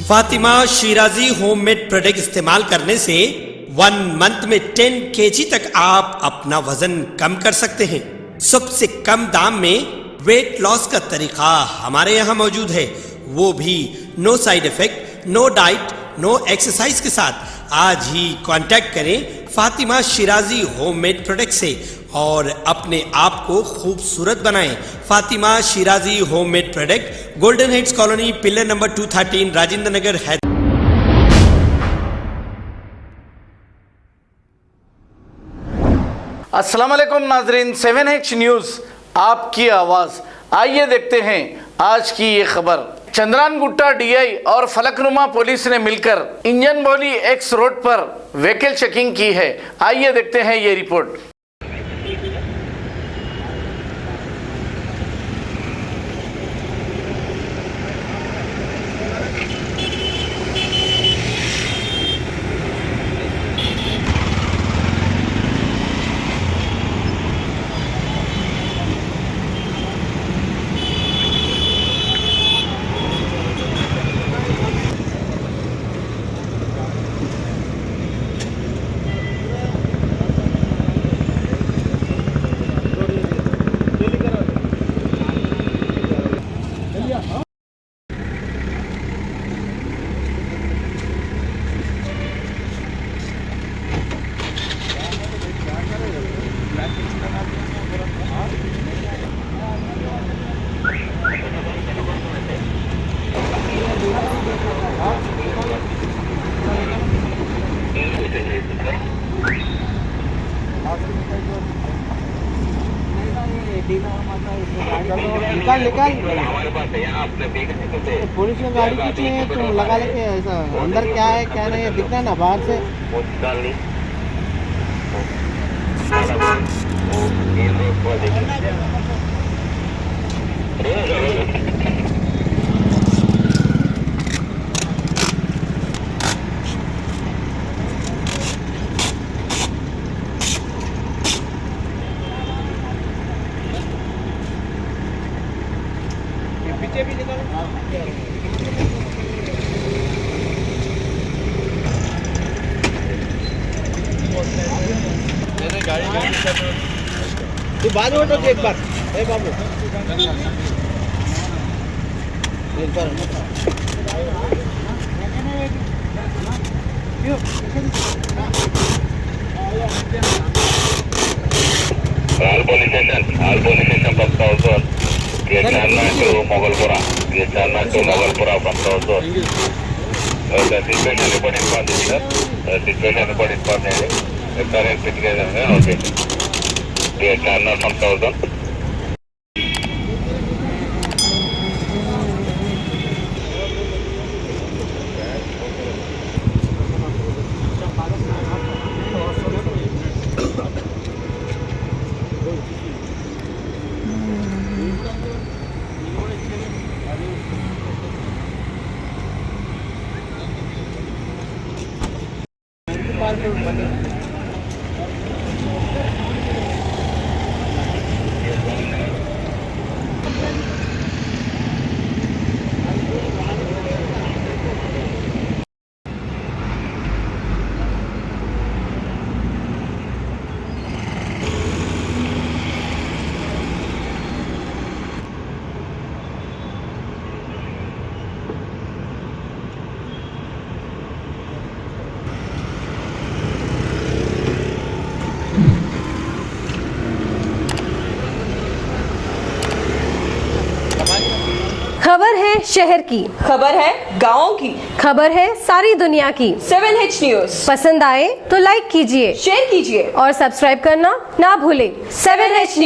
Fatima Shirazi homemade product इस्तेमाल करने से 1 मंथ में 10 kg तक आप अपना वजन कम कर सकते हैं। सबसे कम दाम में वेट लॉस का तरीका हमारे यहाँ मौजूद है, वो भी no side effect, no diet, no exercise के साथ। आज ही कांटेक्ट करें फातिमा शिराजी होममेड प्रोडक्ट से और अपने आप को खूबसूरत बनाएं। Fatima Shirazi homemade product, golden heads colony, pillar number 213, Rajendra Nagar, Hyderabad. अस्सलाम वालेकुम नाजरीन, 7H न्यूज़ आपकी आवाज़। आइए देखते हैं आज की ये खबर। चंद्रानगुट्टा डीआई और फलकनुमा पुलिस ने मिलकर इंजनबोली एक्स रोड पर व्हीकल चेकिंग की है। आइए देखते हैं ये रिपोर्ट। निकाल पुलिस में गाड़ी पीछे है, तुम लगा लेके ऐसा अंदर क्या है क्या नहीं है दिखना ना बाहर से। पीछे भी निकालो। तू बाद में उठो एक बार, ए बाबू एक बार all police station from South Zone. Gate Channa to Mogalpura. Gate Channa to Mogalpura from South Zone. The situation report is for this, sir. The situation report is for the current situation. Okay. Gate Channa from South Zone. खबर है शहर की, खबर है गाँव की, खबर है सारी दुनिया की। 7H न्यूज़ पसंद आए तो लाइक कीजिए, शेयर कीजिए और सब्सक्राइब करना ना भूलें। 7H news.